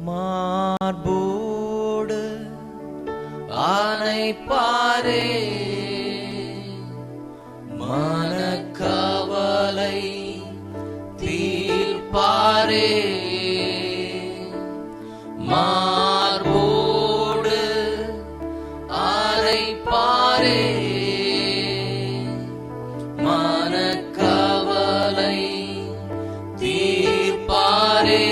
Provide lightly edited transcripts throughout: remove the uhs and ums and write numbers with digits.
மார்போடு ஆனைப்பாரே, மனக்கவலை தீர்ப்பாரே. மார்போடு ஆனைப்பாரே, மனக்கவலை தீர்ப்பாரே.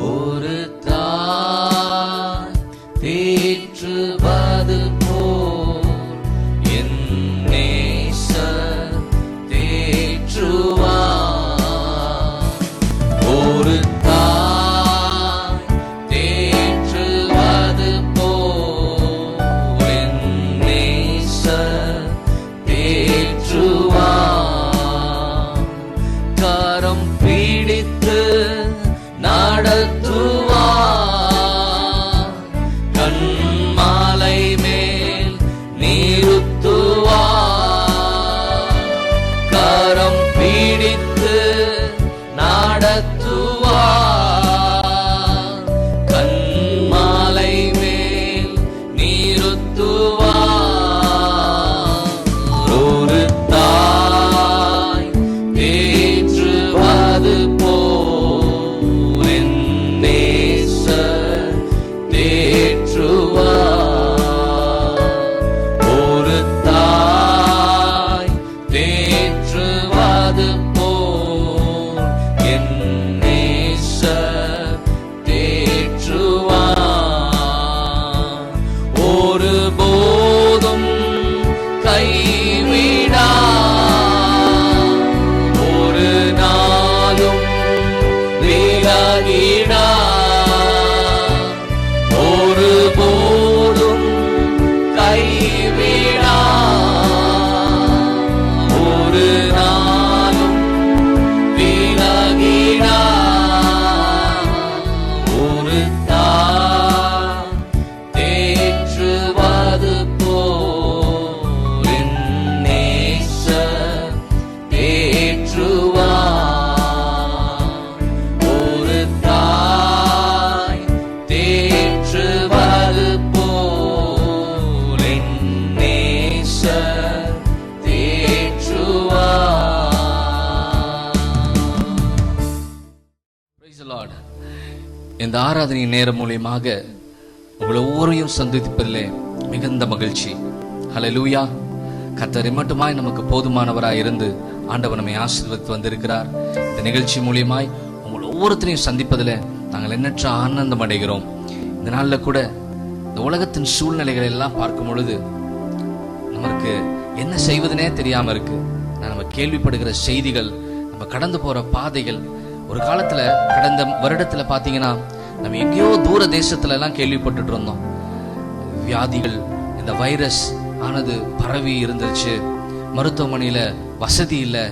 ஒரு தாய் தேற்றுவது போல் என் நேசர் தேற்றுவார். ஒரு தாய் தேற்றுவது போல் என் நேசர் தேற்றுவார். கரம் பிடித்து நடத்துவார், கண்மாலை மேல் நிறுத்துவார். கரம் பிடித்து நடத்துவார், கண்மாலை மேல் நிறுத்துவார். ஒரு தாய் தேற்றுவது போல் என் நேசர் தேற்றுவார். ஒரு தாய் தேற்றுவது போல் என் நேசர் தேற்றுவார். ஒருபோதும் கைவிடார், ஒரு நாளும் விலகிடார். ஒருபோதும் கைவிடார், ஒரு நாளும் விலகிடார். ஒரு தாய் தேற்றுவது போல் என் நேசர் தேற்றுவார். ஒரு தாய் தேற்றுவது போல் என் நேசர் தேற்றுவார். Praise the Lord. இந்த ஆராதனை நேரம் மூலியமாக உங்களை ஒவ்வொருவரையும் சந்திப்பதிலே மிகுந்த மகிழ்ச்சி. ஹல்லேலூயா. கர்த்தர் மட்டுமாய் நமக்கு போதுமானவராய் இருந்து ஆண்டவர் நம்மை ஆசீர்வதித்து வந்திருக்கிறார். இந்த நிகழ்ச்சி மூலியமாய் உங்களை ஒவ்வொருத்தரையும் சந்திப்பதில் நாங்கள் எண்ணற்ற ஆனந்தம் அடைகிறோம். இந்த நாளில் கூட இந்த உலகத்தின் சூழ்நிலைகள் எல்லாம் பார்க்கும் பொழுது நமக்கு என்ன செய்வதுனே தெரியாம இருக்கு. நம்ம கேள்விப்படுகிற செய்திகள், நம்ம கடந்து போற பாதைகள், ஒரு காலத்துல கடந்த வருடத்துல பாத்தீங்கன்னா நம்ம எங்கேயோ தூர தேசத்துல எல்லாம் கேள்விப்பட்டுட்டு இருந்தோம். வியாதிகள், இந்த வைரஸ் ஆனது பரவி இருந்துச்சு, மருத்துவமனையில வசதி இல்லை,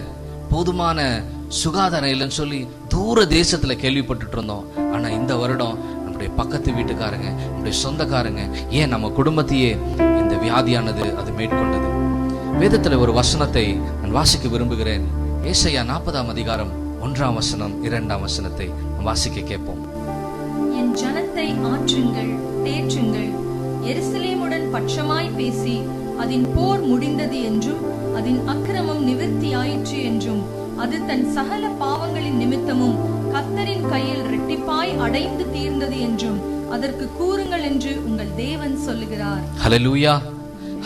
போதுமான சுகாதாரம் இல்லைன்னு சொல்லி தூர தேசத்துல கேள்விப்பட்டுட்டு இருந்தோம். ஆனா இந்த வருடம் நம்முடைய பக்கத்து வீட்டுக்காரங்க, நம்முடைய சொந்தக்காரங்க, ஏன் நம்ம குடும்பத்தையே இந்த வியாதியானது அது மேற்கொண்டது. வேதத்துல ஒரு வசனத்தை நான் வாசிக்க விரும்புகிறேன். ஏசாயா 40ஆம் அதிகாரம் 1ஆம் வசனம் 2ஆம் வசனத்தை வாசிக்க கேட்போம். என் ஜனத்தை ஆற்றுங்கள், தேற்றுங்கள். எருசலேமுடன் பட்சமாய் பேசி அதன் போர் முடிந்தது என்றும் அதன் அக்கிரமம் நிவர்த்தியாயிற்று என்றும் அது தன் சகல பாவங்களின் நிமித்தமும் கர்த்தரின் கையில் இரட்டிப்பாய் அடைந்து தீர்ந்தது என்றும் அதற்கு கூறுங்கள் என்று உங்கள் தேவன் சொல்லுகிறார். ஹல்லேலூயா,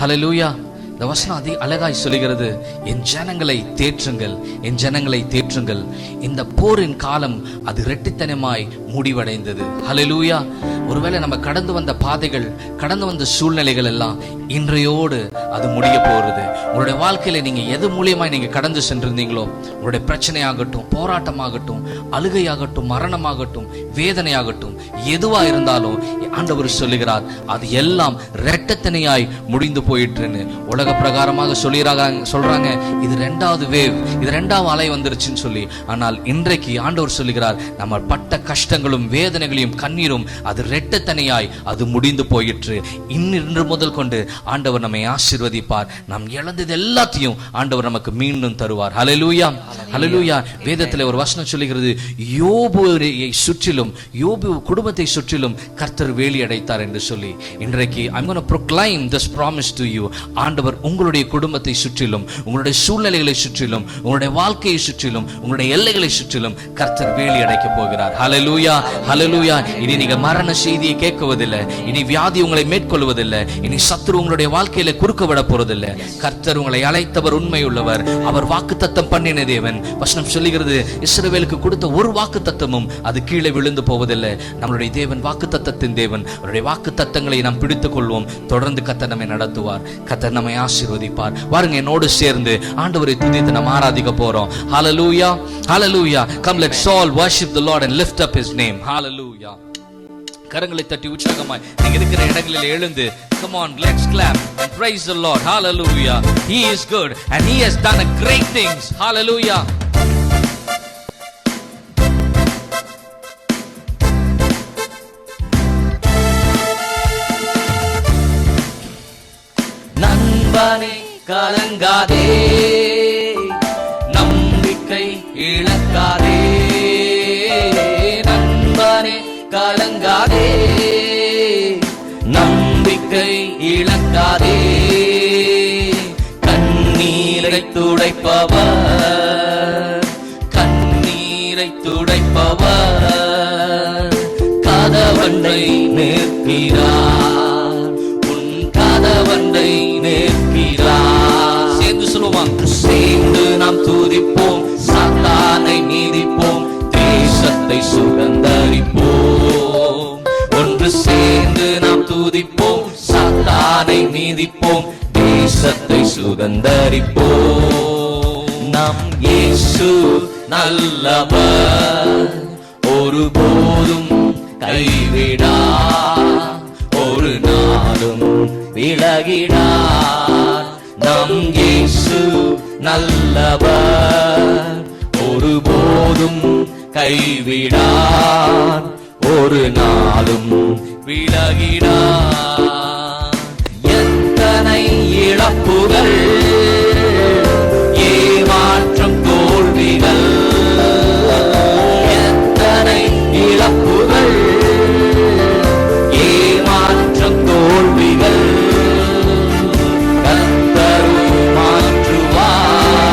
ஹல்லேலூயா. இந்த வசனம் அதிக அழகாய் சொல்லுகிறது, என் ஜனங்களை தேற்றுங்கள், என் ஜனங்களை தேற்றுங்கள். இந்த போரின் காலம் அது இரட்டித்தனமாய் முடிவடைந்தது. ஹல்லேலூயா. ஒருவேளை நம்ம கடந்து வந்த பாதைகள், கடந்து வந்த சூழ்நிலைகள் எல்லாம் இன்றையோடு அது முடிய போறது. உங்களுடைய வாழ்க்கையில நீங்க எது மூலியமா நீங்க கடந்து சென்றிருந்தீங்களோ, உங்களுடைய பிரச்சனையாகட்டும், போராட்டமாகட்டும், அழுகையாகட்டும், மரணமாகட்டும், வேதனையாகட்டும், எதுவா இருந்தாலும் ஆண்டவர் சொல்லுகிறார் அது எல்லாம் இரட்டத்தனையாய் முடிந்து போயிட்டுன்னு. உலக பிரகாரமாக சொல்றாங்க இது 2வது வேவ், இது 2வது அலை வந்துருச்சுன்னு சொல்லி. ஆனால் இன்றைக்கு ஆண்டவர் சொல்லுகிறார் நம்ம பட்ட கஷ்டங்களும் வேதனைகளையும் கண்ணீரும் அது இரட்டத்தனையாய் அது முடிந்து போயிற்று. இன்று முதல் கொண்டு ஆண்டவர் நம்மை ஆசீர்வதிப்பார். நாம் இழந்தது எல்லாத்தையும் ஆண்டவர் நமக்கு மீண்டும் தருவார். ஹல்லேலூயா, ஹல்லேலூயா. வேதத்தில் ஒரு வசனம் சொல்லுகிறது, யோபுவை சுற்றிலும், யோபு குடும்பத்தை சுற்றிலும் கர்த்தர் வேலி அடைத்தார் என்று சொல்லி. இன்றைக்கு I'm going to proclaim this promise to you. ஆண்டவர் உங்களுடைய குடும்பத்தை சுற்றிலும், உங்களுடைய சூழ்நிலைகளை சுற்றிலும், உங்களுடைய வாழ்க்கையை சுற்றிலும், உங்களுடைய எல்லைகளை சுற்றிலும் கர்த்தர் வேலி அடைக்க போகிறார். ஹல்லேலூயா, ஹல்லேலூயா. இனி நீங்க மரண செய்தியை கேட்குவதில்லை, இனி வியாதி உங்களை மேற்கொள்வதில்லை, இனி சத்துரு உங்களுடைய வாழ்க்கையில குறுக்க விட போறதில்லை. கர்த்தர் உங்களை அழைத்தவர் உண்மையுள்ளவர், அவர் வாக்குத்தத்தம் பண்ணின தேவன். வசனம் சொல்லுகிறது, இஸ்ரவேலுக்கு கொடுத்த ஒரு வாக்குத்தத்தமும் அது கீழே விழுந்து போவதில்லை. நம்மளுடைய தேவன் வாக்குத்தத்தத்தின் தேவன். அவருடைய வாக்குத்தத்தங்களை நாம் பிடித்துக் கொள்வோம். தொடர்ந்து கர்த்தர் நம்மை நடத்துவார், கர்த்தர் நம்மை ஆசீர்வதிப்பார். வாருங்க, என்னோடு சேர்ந்து ஆண்டவரை துதித்து நாம் ஆராதிக்க போறோம். ஹல்லேலூயா, ஹல்லேலூயா. Come, let's all worship the Lord and lift up his name. Hallelujah. கரங்களை தட்டி உற்சாகமாய் நீங்க இருக்கிற இடங்களில் எழுந்து, come on, let's clap and praise the Lord. Hallelujah. He is good and he has done a great things. Hallelujah. நண்பனே கலங்காதே, நம்பிக்கை இழக்காதே. நண்பனே கலங்காதே, நம்பிக்கை இழக்காதே. கண்ணீரை துடைப்பவர், கண்ணீரை துடைப்பவர் கதவண்டை நிற்கிறார், உன் கதவண்டை நிற்கிறார். சேர்ந்து சொல்லுவான், சேர்ந்து நாம் துதிப்போம், சாத்தானை நீதிப்போம், தேசத்தை சுகந்தரிப்போம். ஒன்று சேர்ந்து நாம் துதிப்போம், சாத்தானை நீதிப்போம், தேசத்தை சுகந்தரிப்போம். நம் இயேசு நல்லவர், ஒருபோதும் கைவிடார், ஒரு நாளும் விலகிடார். நம் இயேசு நல்லவர், ஒருபோதும் கைவிடார், ஒரு நாளும் விலகிடார். எத்தனை இழப்புகள், ஏமாற்றம் தோல்விகள், எத்தனை இழப்புகள், ஏமாற்றம் தோல்விகள் கர்த்தரும் மாற்றுவார்,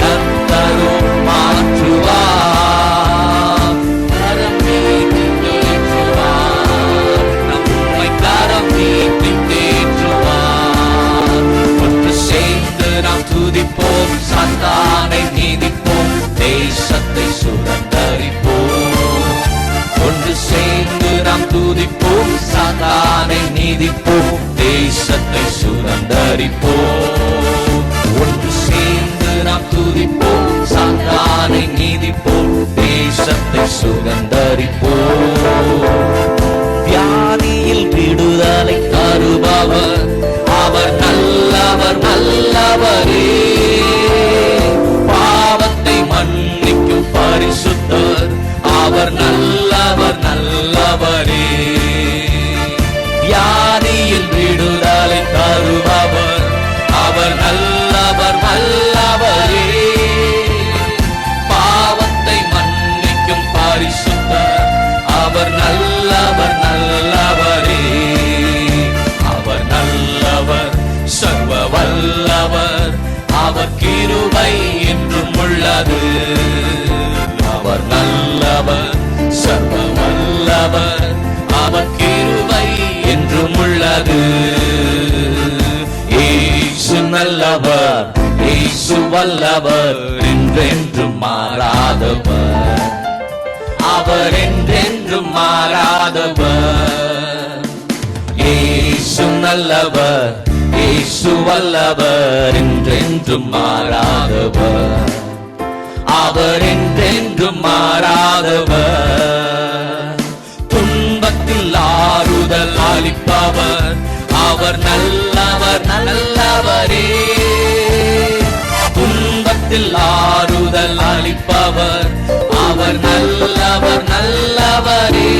கர்த்தரும் மாற்றுவார். கரம் நீட்டி தேற்றுவார், நம்மை கரம் நீட்டி தேற்றுவார். ஒன்று சேர்ந்து நாம் துதிப்போம், சாத்தானை நீதிப்போம், தேசத்தை சுதந்தரிப்போம். ஒன்று சேர்ந்து நாம் துதிப்போம், சாத்தானை நீதிப்போம், தேசத்தை சுதந்தரிப்போம். ஒன்று சேர்ந்து நாம் துதிப்போம், சாத்தானை நீதிப்போம், தேசத்தை சுதந்தரிப்போம். வியாதியில் விடுதலை தருபவர், அவர் நல்லவர், நல்லவரே. பாவத்தை மன்னிக்கும் பரிசுத்தர், அவர் நல்லவர், நல்லவரே. வியாதியில் விடுதலை தருபவர், அவர் நல்லவர், நல்லவரே. பாவத்தை மன்னிக்கும் பரிசுத்தர், அவர் நல்லவர், நல்லவரே. அவர் நல்லவர், சர்வ வல்லவர், அவர் கிருபை என்றும் உள்ளது. அவர் நல்லவர், சர்வ வல்லவர், அவர் கிருபை என்றும் உள்ளது. இயேசு நல்லவர், இயேசு வல்லவர், என்றென்றும் மாறாதவர், அவர் என்றென்றும் மாறாதவர். இயேசு நல்லவர், இயேசு வல்லவர், என்றென்றும் மாறாதவர், அவர் என்றென்றும் மாறாதவர். துன்பத்தில் ஆறுதல் அளிப்பவர், அவர் நல்லவர், நல்லவரே. துன்பத்தில் ஆறுதல் அளிப்பவர், அவர் நல்லவர், நல்லவரே.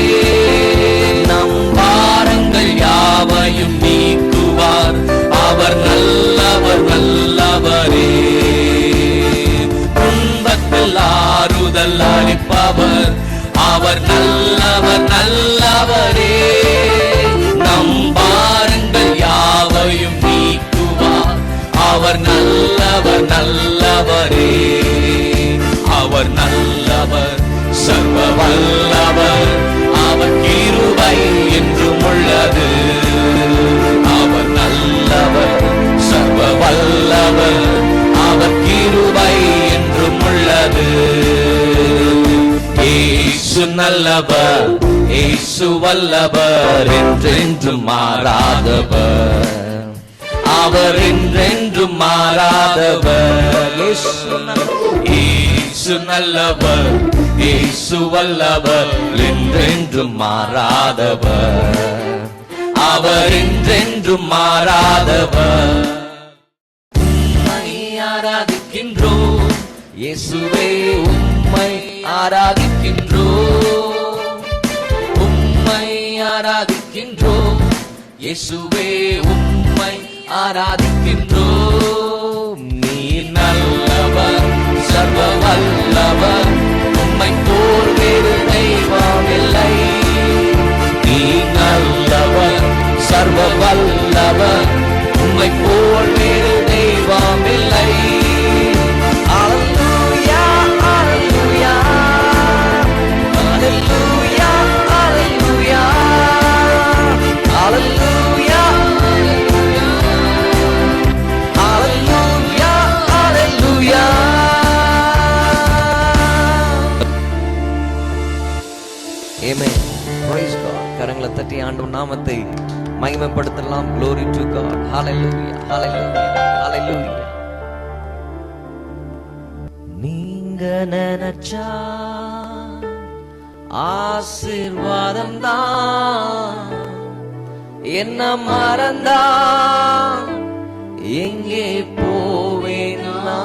ஆறுதல் அளிப்பவர், அவர் நல்லவர் நல்லவரே. நம் பாரங்கள் யாவையும் நீக்குவார், அவர் நல்லவர் நல்லவரே. அவர் நல்லவர், சர்வ வல்லவர், அவர் கிருபை என்றும் உள்ளது. அவர் நல்லவர், சர்வ வல்லவர், அவர் கிருபை என்றும் உள்ளது. இயேசு நல்லவர், இயேசு வல்லவர், என்றென்றும் மாறாதவர், அவர் என்றென்றும் மாறாதவர். இயேசு நல்லவர், இயேசு வல்லவர், என்றென்றும் மாறாதவர், அவர் என்றென்றும் மாறாதவர். உம்மை ஆராதிக்கின்றோம் இயேசுவே, உம்மை ஆராதிக்கின்றோம், உம்மை ஆராதிக்கின்றோம் இயேசுவே, உம்மை ஆராதிக்கின்றோம். நீர் நல்லவர், சர்வ வல்லவர், உம்மை போல் வேறு தெய்வம் இல்லை. நீர் நல்லவர், சர்வ வல்லவர், உம்மை போல் வேறு தெய்வம் இல்லை. அல்லேலூயா அல்லேலூயா அல்லேலூயா அல்லேலூயா அல்லேலூயா அல்லேலூயா அல்லேலூயா. ஆமென். Praise God. கரங்களை தட்டி ஆண்டவர் நாமத்தை மகிமைப்படுத்தலாம். Glory to God. Hallelujah. Hallelujah. Hallelujah. நீங்க நினைச்சா ஆசீர்வாதம் தான், என்ன மறந்தா எங்கே போவேனா?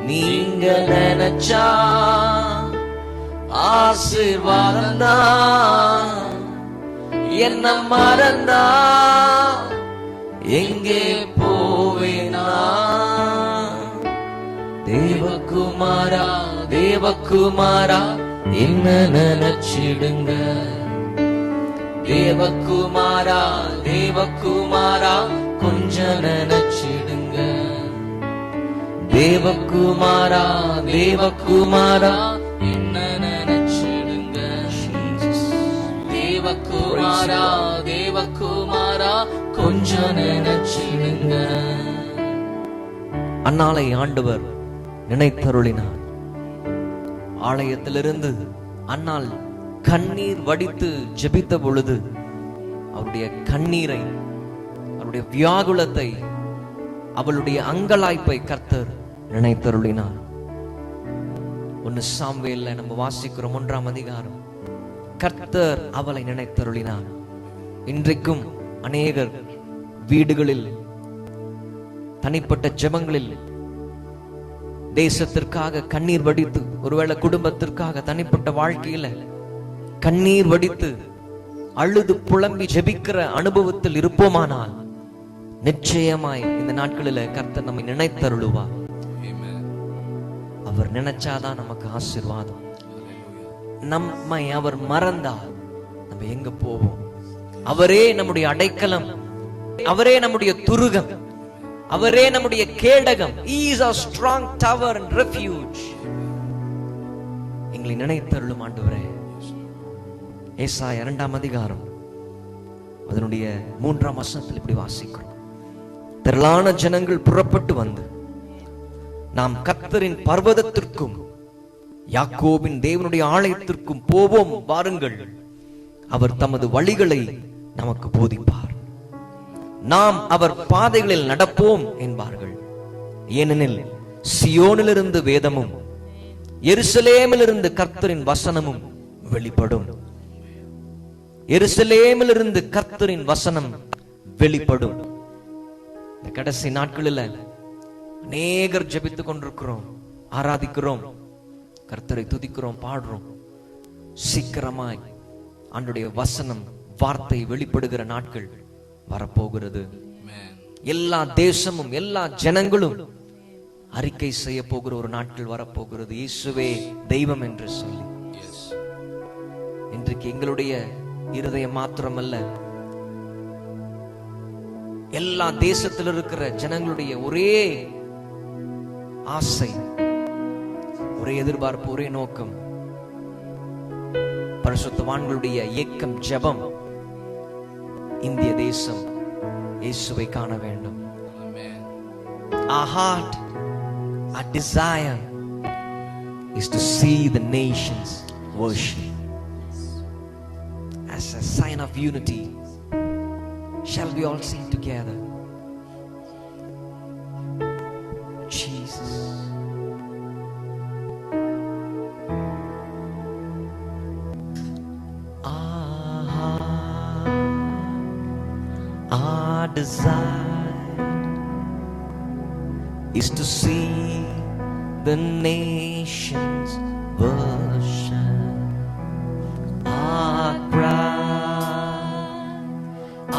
நீங்க நினைச்சா ஆசீர்வாதம் தான், என்ன மறந்தா எங்கே போவேனா? தேவகுமாரா தேவகுமாரா என்ன நினைச்சிடுங்க, தேவகுமாரா தேவகுமாரா கொஞ்சம் நினைச்சிடுங்க. தேவகுமாரா தேவகுமாரா என்ன நினைச்சிடுங்க. தேவகுமாரா தேவகுமாரா கொஞ்சம் நினைச்சிடுங்க. அன்னாளை ஆண்டவர் நினைத்தருளினார். ஆலயத்திலிருந்து அன்னாள் கண்ணீர் வடித்து ஜெபித்த பொழுது அவருடைய கண்ணீரை, அவருடைய வியாகுலத்தை, அவளுடைய அங்கலாய்ப்பை கர்த்தர் நினைத்தருளினார். 1 சாமுவேல்ல நம்ம வாசிக்கிறோம் 1ஆம் அதிகாரம். கர்த்தர் அவளை நினைத்தருளினார். இன்றைக்கும் அநேகர் வீடுகளில், தனிப்பட்ட ஜெபங்களில் தேசத்திற்காக கண்ணீர் வடித்து, ஒருவேளை குடும்பத்திற்காக, தனிப்பட்ட வாழ்க்கையில கண்ணீர் வடித்து அழுது புலம்பி ஜெபிக்கிற அனுபவத்தில் இருப்போமானால் நிச்சயமாய் இந்த நாட்களில கர்த்தர் நம்மை நினைத்தருளுவார். அவர் நினைச்சாதான் நமக்கு ஆசீர்வாதம். நம்மை அவர் மறந்தால் நம்ம எங்க போவோம்? அவரே நம்முடைய அடைக்கலம், அவரே நம்முடைய துருகம், அவரே நம்முடைய கேடகம். He is our strong tower and refuge. எங்களை நினைத்தருளும் ஆண்டவரே. ஏசாயா 2ஆம் அதிகாரம் அதனுடைய 3ஆம் வசனத்தில் இப்படி வாசிக்கிறோம். திரளான ஜனங்கள் புறப்பட்டு வந்து நாம் கர்த்தரின் பர்வதத்திற்கும் யாக்கோபின் தேவனுடைய ஆலயத்திற்கும் போவோம் வாருங்கள். அவர் தமது வழிகளை நமக்கு போதிப்பார், நாம் அவர் பாதைகளில் நடப்போம் என்பார்கள். ஏனெனில் சியோனிலிருந்து வேதமும் எருசலேமிலிருந்து கர்த்தரின் வசனமும் வெளிப்படும். எருசலேமிலிருந்து கர்த்தரின் வசனம் வெளிப்படும். இந்த கடைசி நாட்களில் அநேகர் ஜெபித்துக் கொண்டிருக்கிறோம், ஆராதிக்கிறோம், கர்த்தரை துதிக்கிறோம், பாடுறோம். சீக்கிரமாய் ஆண்டுடைய வசனம், வார்த்தை வெளிப்படுகிற நாட்கள் வரப்போகிறது. எல்லா தேசமும் எல்லா ஜனங்களும் அறிக்கை செய்ய போகிற ஒரு நாட்கள் வரப்போகிறது, இயேசுவே தெய்வம் என்று சொல்லி. இன்றைக்கு எங்களுடைய இருதயம் மாத்திரமல்ல, எல்லா தேசத்தில் இருக்கிற ஜனங்களுடைய ஒரே ஆசை, ஒரே எதிர்பார்ப்பு, ஒரே நோக்கம், பரிசுத்தவான்களுடைய இயக்கம், ஜெபம், இந்திய தேசம் இயேசுவை காண வேண்டும். Our heart, our desire is to see the nations worship. As a sign of unity, shall we all sing together? Jesus. Our desire is to see the nations worship. Our cry,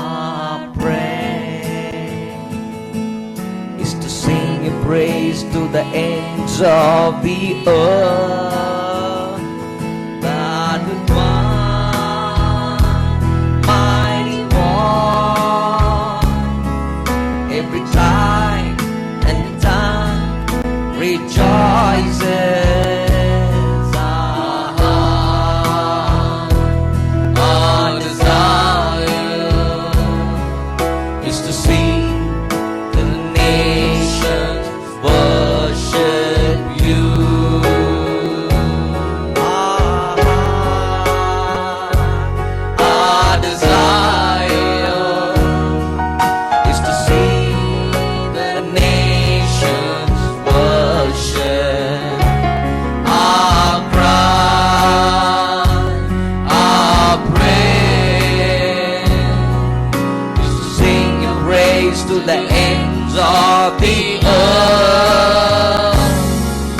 our prayer is to sing a praise to the ends of the earth. That with one mighty one, every time and time rejoices. Our desire is to see the nations worship you. Our desire is to see the nations worship. Our cry, our prayer is to sing and praise to the ends of the earth.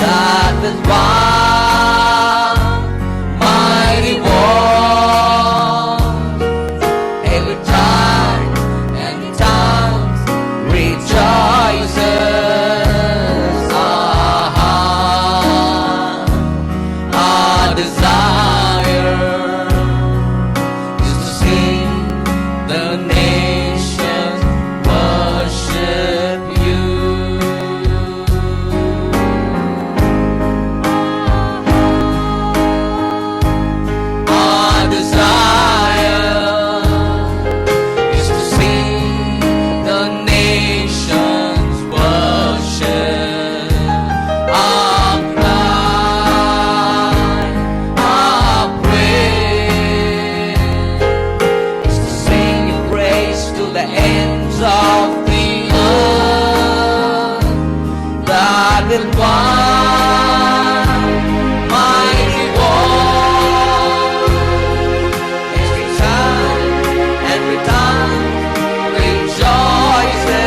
That with one mighty one, every time and times rejoices. Our desire is to see the nations worship you. Our desire is to see the nations worship. Our cry, our prayer is to sing and praise to the ends of the earth. That will one mighty one, every time rejoices.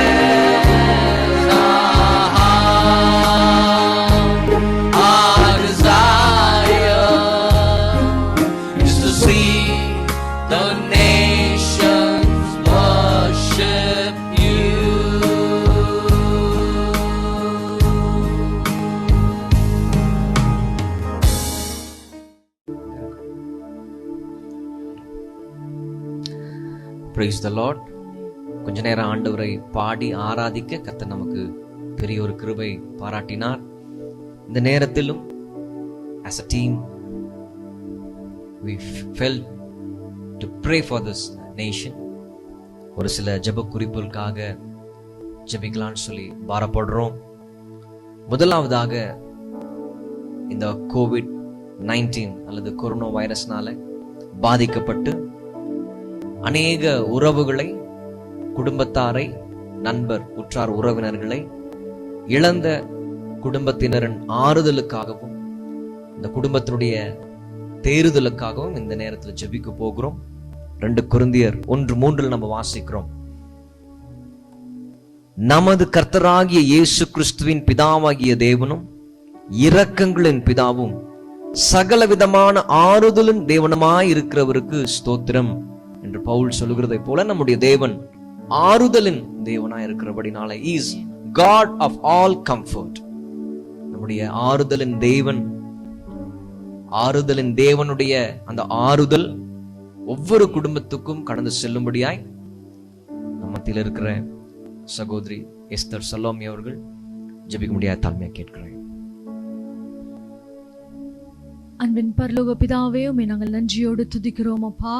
Our desire is to see the nations worship you. Praise the Lord. கொஞ்ச நேரம் ஆண்டவரை பாடி ஆராதிக்க கர்த்தர் நமக்கு பெரிய ஒரு கிருபை பாராட்டினார். இந்த நேரத்திலும் as a team we felt to pray for this nation. ஒரு சில ஜெப குறிப்புகளுக்காக ஜெபிக்கலாம்னு சொல்லி பாரப்படுறோம். முதலாவதாக இந்த COVID-19 அல்லது கொரோனா வைரஸ்னால பாதிக்கப்பட்டு அநேக உறவுகளை, குடும்பத்தாரை, நண்பர், உற்றார் உறவினர்களை இழந்த குடும்பத்தினரின் ஆறுதலுக்காகவும் இந்த குடும்பத்தினுடைய தேறுதலுக்காகவும் இந்த நேரத்தில் ஜெபிக்க போகிறோம். 2 கொரிந்தியர் 1:3 நம்ம வாசிக்கிறோம். நமது கர்த்தராகிய இயேசு கிறிஸ்துவின் பிதாவாகிய தேவனும் இரக்கங்களின் பிதாவும் சகல விதமான ஆறுதலின் தேவனுமாய் இருக்கிறவருக்கு ஸ்தோத்திரம் என்று பவுல் சொல்லுகிறதை போல நம்முடைய தேவன் ஆறுதலின் தேவனாய் இருக்கிறபடினால is God of all comfort. நம்முடைய ஆறுதலின் தேவனுடைய அந்த ஆறுதல் ஒவ்வொரு குடும்பத்துக்கும் கடந்து செல்லும்படியாய் நம்மத்தில் இருக்கிற சகோதரி எஸ்தர் சலோமி அவர்கள் ஜெபிக்க முடியாத தாழ்மையா கேட்கிறேன். அன்பின் பரலோக பிதாவே, உம்மை நாங்கள் நன்றியோடு துதிக்கிறோம் அப்பா.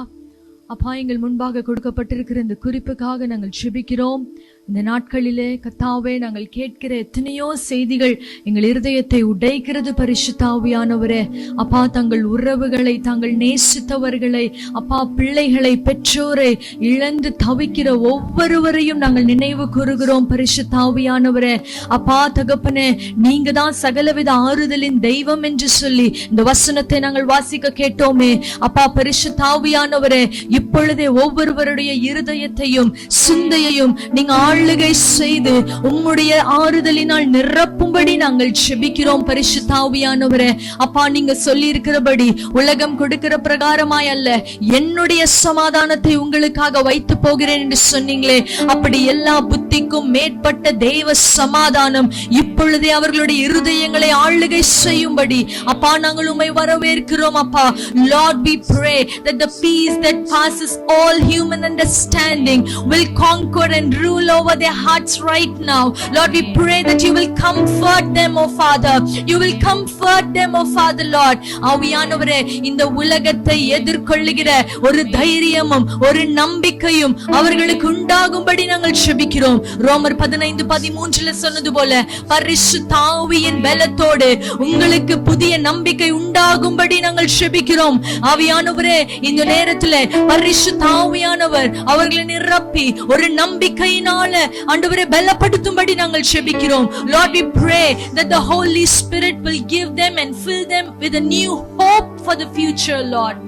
அப்பா, எங்கள் முன்பாக கொடுக்கப்பட்டிருக்கிற இந்த குறிப்புக்காக நாங்கள் ஜெபிக்கிறோம். இந்த நாட்களிலே கர்த்தாவே, நாங்கள் கேட்கிற எத்தனையோ செய்திகள் எங்கள் இருதயத்தை உடைக்கிறது. பரிசுத்த ஆவியானவரே, அப்பா, தங்கள் உறவுகளை, தாங்கள் நேசித்தவர்களை, அப்பா, பிள்ளைகளை, பெற்றோரை இழந்து தவிக்கிற ஒவ்வொருவரையும் நாங்கள் நினைவு கூறுகிறோம். பரிசுத்த ஆவியானவரே, அப்பா தகப்பனே, நீங்க தான் சகலவித ஆறுதலின் தெய்வம் என்று சொல்லி இந்த வசனத்தை நாங்கள் வாசிக்க கேட்டோமே. அப்பா பரிசுத்த ஆவியானவரே, இப்பொழுதே ஒவ்வொருவருடைய இருதயத்தையும் சிந்தையையும் நீங்க ஆளுகை செய்து உம்முடைய ஆறுதலினால் நிரப்பும்படி நாங்கள் ஜெபிக்கிறோம். பரிசுத்த ஆவியானவரே, அப்பா, நீங்க சொல்லி இருக்கிறபடி உலகம் கொடுக்கிற பிரகாரமாய் அல்ல, என்னுடைய சமாதானத்தை உங்களுக்காக வைத்து போகிறேன் என்று சொன்னீங்களே. அப்படி எல்லா புத்திக்கும் மேற்பட்ட தேவ சமாதானம் இப்பொழுதே அவர்களுடைய இருதயங்களை ஆளுகை செய்யும்படி அப்பா நாங்கள் உம்மை வரவேற்கிறோம். அப்பா, Lord, we pray that the peace that passes all human understanding will conquer and rule over their hearts right now. Lord, we pray that you will comfort them, oh Father. You will comfort them, oh Father, Lord. ஆவியானவரே, இந்த உலகத்தை எதிர்கொள்ளுகிற ஒரு தைரியமும் ஒரு நம்பிக்கையும் அவர்களுக்கு உண்டாகும்படி நாங்கள் ஜெபிக்கிறோம். ரோமர் 15:13 சொன்னது போல பரிசுத்த ஆவியின் பலத்தோடு உங்களுக்கு புதிய நம்பிக்கை உண்டாகும்படி நாங்கள் ஜெபிக்கிறோம். ஆவியானவரே, இந்த நேரத்திலே பரிசுத்த ஆவியானவர் அவர்களை நிரப்பி ஒரு நம்பிக்கையினால ஆண்டவரே பலப்படுத்தும்படி நாங்கள் ஜெபிக்கிறோம். Lord, we pray that the Holy Spirit will give them and fill them with a new hope for the future, Lord.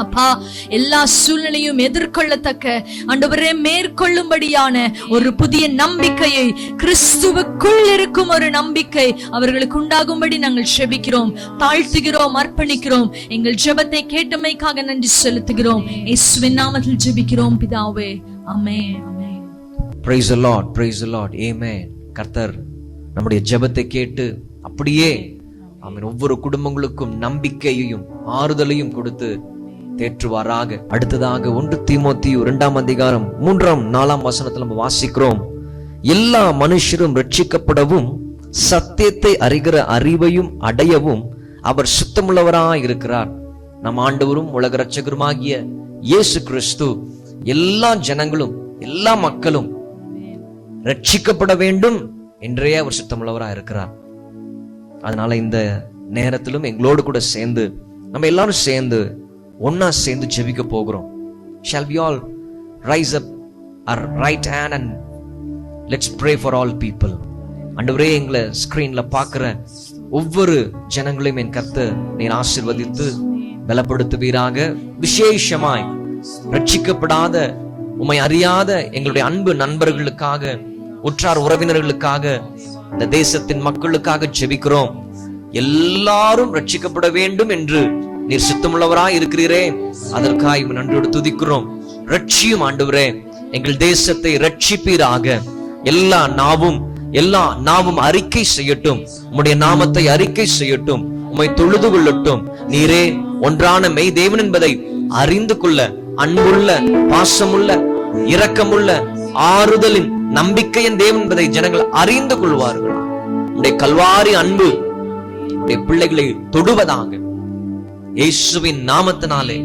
அப்பா, எல்லா சூழ்நிலையும் எதிர்கொள்ளத்தக்க ஆண்டவரே மேற்கொள்ளும்படியான ஒரு புதிய நம்பிக்கையை, கிறிஸ்துவுக்குள் இருக்கும் ஒரு நம்பிக்கை அவர்களுக்கு உண்டாகும்படி நாங்கள் ஜெபிக்கிறோம், தாழ்த்துகிறோம், அர்ப்பணிக்கிறோம். எங்கள் ஜெபத்தை கேட்டமைக்காக நன்றி செலுத்துகிறோம். இயேசுவின் நாமத்தில் ஜெபிக்கிறோம் பிதாவே, ஆமென். ஆமென். Praise the Lord, praise the Lord, amen. கர்த்தர் நம்முடைய ஜெபத்தை கேட்டு அப்படியே ஆமென் ஒவ்வொரு குடும்பங்களுக்கும் நம்பிக்கையையும் ஆறுதலையும் கொடுத்து தேற்றுவாராக. அடுத்ததாக 1 தீமோத்தேயு 2 3-4 நம்ம வாசிக்கிறோம். எல்லா மனுஷரும் ரட்சிக்கப்படவும் சத்தியத்தை அறிகிற அறிவையும் அடையவும் அவர் சுத்தமுள்ளவராய் இருக்கிறார். நம் ஆண்டவரும் உலக இரட்சகருமாகிய இயேசு கிறிஸ்து எல்லா ஜனங்களும் எல்லா மக்களும் ரட்சிக்கப்பட வேண்டும் என்றே அவர் சுத்தமுள்ளவராய் இருக்கிறார். அதனால இந்த நேரத்திலும் எங்களோடு கூட சேர்ந்து நம்ம எல்லாரும் சேர்ந்து ஒன்னா சேர்ந்து ஜெபிக்க போகிறோம். Shall we all rise up our right hand and let's pray for all people. ஆண்டவரே, எங்களை ஸ்கிரீன்ல பார்க்கிற ஒவ்வொரு ஜனங்களையும் என் கர்த்தர் நீர் ஆசீர்வதித்து பலப்படுத்துவீராக. விசேஷமாய் ரட்சிக்கப்படாத உம்மை அறியாத எங்களுடைய அன்பு நண்பர்களுக்காக, உற்றார் உறவினர்களுக்காக, இந்த தேசத்தின் மக்களுக்காக ஜெபிக்கிறோம். எல்லாரும் ரட்சிக்கப்பட வேண்டும் என்று நீர் சுத்தமுள்ளவராய் இருக்கிறீரே, அதற்காக நன்றியோடு துதிக்கிறோம். ரட்சியும் ஆண்டவரே, எங்கள் தேசத்தை ரட்சிப்பீராக. எல்லா நாவும் அறிக்கை செய்யட்டும், உம்முடைய நாமத்தை அறிக்கை செய்யட்டும், உம்மை தொழுது கொள்ளட்டும். நீரே ஒன்றான மெய் தேவன் என்பதை அறிந்து கொள்ள அன்புள்ள, பாசமுள்ள, இரக்கமுள்ள, ஆறுதலின், நம்பிக்கையின் தேவன் என்பதை ஜனங்கள் அறிந்து கொள்வார்கள். உம்முடைய கல்வாரி அன்பு உம்முடைய பிள்ளைகளை தொடுவதாக இயேசுவின் நாமத்தினாலே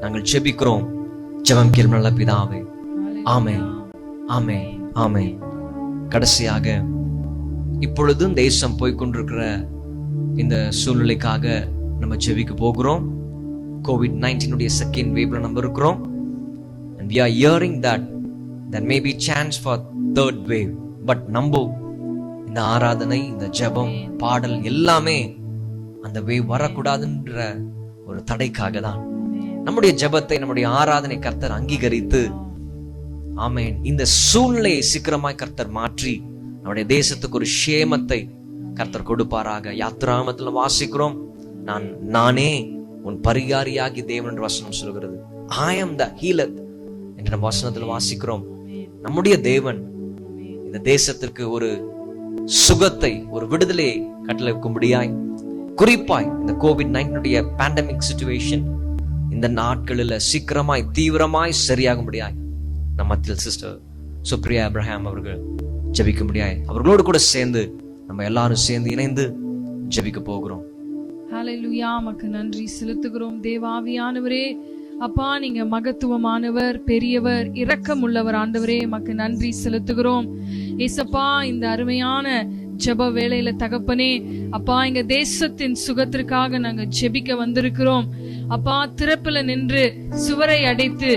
நாங்கள் ஜெபிக்கிறோம். ஜெபம் கேளும் நல்ல பிதாவே, ஆமென், ஆமென், ஆமென். கடைசியாக இப்பொழுதும் தேசம் போய்கொண்டிருக்கிற இந்த சூழ்நிலைக்காக நம்ம ஜெபிக்க போகிறோம். COVID-19 செகண்ட் வேவ்ல நம்ம இருக்கிறோம். and we are hearing that there may be chance for third wave, but நம்ம இந்த ஆராதனை, இந்த ஜெபம், பாடல் எல்லாமே அந்த வேவ் வரக்கூடாதுன்ற ஒரு தடைக்காக தான். நம்முடைய ஜெபத்தை, நம்முடைய ஆராதனை கர்த்தர் அங்கீகரித்து ஆமென் இந்த சூழ்நிலையை சீக்கிரமாய் கர்த்தர் மாற்றி நம்முடைய தேசத்துக்கு ஒரு சேமத்தை கர்த்தர் கொடுப்பாராக. யாத்திராகமத்துல வாசிக்கிறோம், நானே உன் பரிகாரியாகி தேவன் என்று வசனம் சொல்கிறது. I am the healer என்ற வசனத்துல வாசிக்கிறோம். நம்முடைய தேவன் இந்த தேசத்திற்கு ஒரு சுகத்தை, ஒரு விடுதலையை கட்டளைக்கும்படியாய், குறிப்பாய் இந்த COVID-19 பேண்டமிக் சிச்சுவேஷன் இந்த நாட்களில் சீக்கிரமாய் தீவிரமாய் சரியாகும்படியாய் நம்ம மத்தியில் சிஸ்டர் சுப்ரியா அப்ரஹாம் அவர்கள் ஜெபிக்கும்படியாய் அவர்களோடு கூட சேர்ந்து நம்ம எல்லாரும் சேர்ந்து இணைந்து ஜெபிக்க போகிறோம். ஹல்லேலூயா. மக்கு நன்றி செலுத்துகிறோம் தேவாவியானவரே. அப்பா, நீங்க மகத்துவமானவர், பெரியவர், இரக்கமுள்ளவர் ஆண்டவரே. மக்கு நன்றி செலுத்துகிறோம் ஏசப்பா. இந்த அருமையான ஜெப வேளையில தகப்பனே அப்பா, எங்க தேசத்தின் சுகத்திற்காக நாங்க ஜெபிக்க வந்திருக்கிறோம் அப்பா. திறப்புல நின்று சுவரை அடைத்து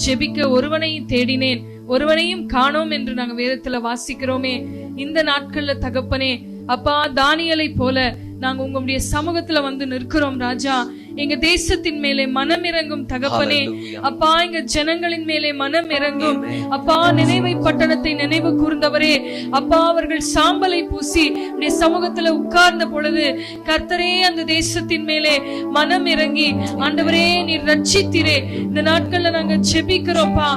ஜெபிக்க ஒருவனையும் தேடினேன், ஒருவனையும் காணோம் என்று நாங்க வேதத்துல வாசிக்கிறோமே. இந்த நாட்கள்ல தகப்பனே அப்பா, தானியேலை போல நாங்க உங்களுடைய சமூகத்துல வந்து நிற்கிறோம் ராஜா. எங்க தேசத்தின் மேலே மனம் இறங்கும் தகப்பனே அப்பா. எங்க ஜனங்களின் மேலே மனம் இறங்கும் அப்பா. நினைவை பட்டணத்தை நினைவு கூர்ந்தவரே அப்பா, அவர்கள் சாம்பலை பூசி உடைய சமூகத்துல உட்கார்ந்த பொழுது கர்த்தரே அந்த தேசத்தின் மேலே மனம் இறங்கி ஆண்டவரே நீர் ரட்சித்தீரே. இந்த நாட்கள்ல நாங்க ஜெபிக்கிறோம்ப்பா.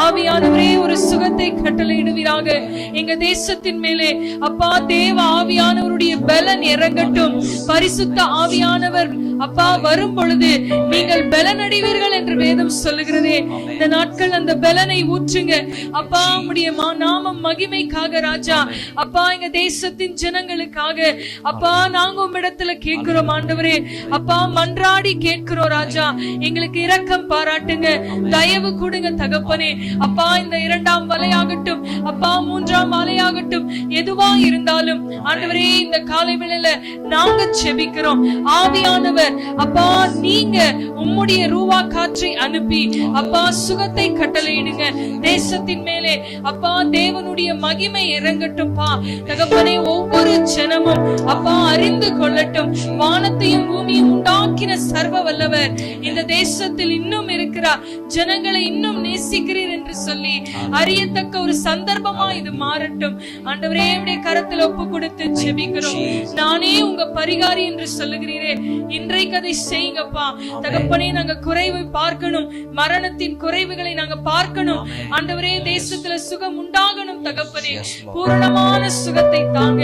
ஆவியானவரே, ஒரு சுகத்தை கட்டளையிடுவீராக எங்க தேசத்தின் மேலே அப்பா. தேவ ஆவியானவருடைய பலன் இறங்கட்டும். பரிசுத்த ஆவியானவர் அப்பா வரும் பொழுது நீங்கள் பலனடைவீர்கள் என்று வேதம் சொல்லுகிறதே. இந்த நாட்கள் அந்த பலனை ஊற்றுங்க அப்பா. உம்முடைய நாமம் மகிமைக்காக ராஜா அப்பா. எங்க தேசத்தின் ஜனங்களுக்காக அப்பா நாங்க உம்மிடத்துல கேட்கிறோம் ஆண்டவரே அப்பா. மன்றாடி கேட்கிறோம் ராஜா. எங்களுக்கு இரக்கம் பாராட்டுங்க, தயவு கொடுங்க தகப்பனே அப்பா. இந்த 2ஆம் அலையாகட்டும் அப்பா, 3ஆம் அலையாகட்டும், எதுவா இருந்தாலும் ஆண்டவரே இந்த காலை வேளையில நாங்க ஜெபிக்கிறோம். ஆவியானவர் அப்பா, நீங்க உம்முடைய ரூவா காற்றை அனுப்பி அப்பா சுகத்தை கட்டளையிடுங்க தேசத்தின் மேலே அப்பா. தேவனுடைய மகிமை இறங்கட்டும்பா தகப்பனே. ஒவ்வொரு ஜனமும் அப்பா அறிந்து கொள்ளட்டும், வானத்தையும் பூமியும் உண்டாக்கின சர்வ வல்லவர் இந்த தேசத்தில் இன்னும் இருக்கிறார், ஜனங்களை இன்னும் நேசிக்கிறீர் என்று சொல்லி அறியத்தக்க ஒரு சந்தர்ப்பமா இது மாறட்டும் ஆண்டவரே. உடைய கரத்தில் ஒப்பு கொடுத்து ஜெபிக்கிறோம். நானே உங்க பரிகாரி என்று சொல்லுகிறீரே, இன்றைக்கு அதை செய்யுங்கப்பா தகப்பனே. நாங்க குறைவை பார்க்கணும், மரணத்தின் குறைவுகளை நாங்க பார்க்கணும் ஆண்டவரே. தேசத்துல சுகம் உண்டாகணும் தகப்பனே. பூரணமான சுகத்தை தாங்க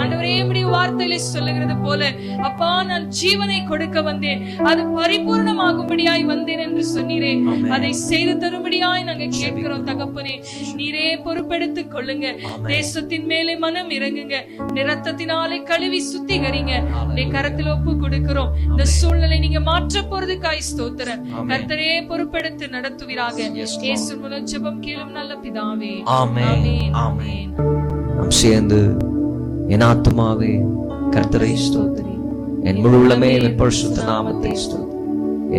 ஆண்டவரே. இப்படி வார்த்தையில சொல்லுகிறது போல அப்பா, நான் ஜீவனை கொடுக்க வந்தேன், அது பரிபூர்ணமாகும்படியாய் வந்தேன் என்று சொன்னீரே. அதை செய்து தரும்படியாய் நாங்க கேட்கிறோம் தகப்பனே. நீரே பொறுப்பெடுத்துக் கொள்ளுங்க. தேசத்தின் மேலே மனம் இறங்குங்க. இரத்தத்தினாலே கழுவி சுத்திகரிங்க. கரத்தில் ஒப்பு கொடுக்கிறோம். இந்த சூழ்நிலை நீங்க மாற்ற போறதுக்காய் ஸ்தோத்திரம். கர்த்தரே பொறுப்பெடுத்து நடத்துவீராக. இயேசு மூலம் ஜெபம் கேளும் நல்ல பிதாவே. ஆமென், ஆமென். நாம் சேர்ந்து என் ஆத்துமாவே கர்த்தரை ஸ்தோத்திரி, என் முழு உள்ளமே என் பரிசுத்த நாமத்தை ஸ்தோத்திரி.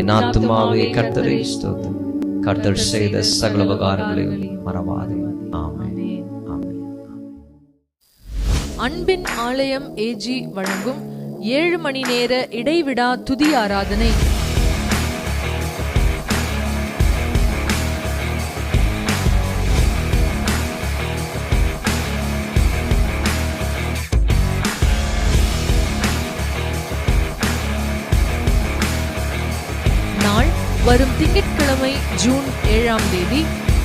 என் ஆத்துமாவே கர்த்தரை ஸ்தோத்திரி, கர்த்தர் செய்த சகல உபகாரங்களையும் மறவாதே. ஆமென், ஆமென். அன்பின் ஆலயம் ஏஜி வழங்கும் 7 மணி நேர இடைவிடா துதி ஆராதனை. நாள் வரும் திங்கட்கிழமை ஜூன் 7ஆம் தேதி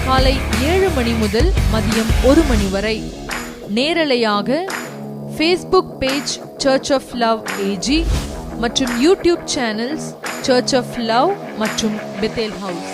காலை 7 மணி முதல் மதியம் 1 மணி வரை. நேரலையாக Facebook page church of love AG மற்றும் YouTube channels church of love மற்றும் பெத்தேல் ஹவுஸ்.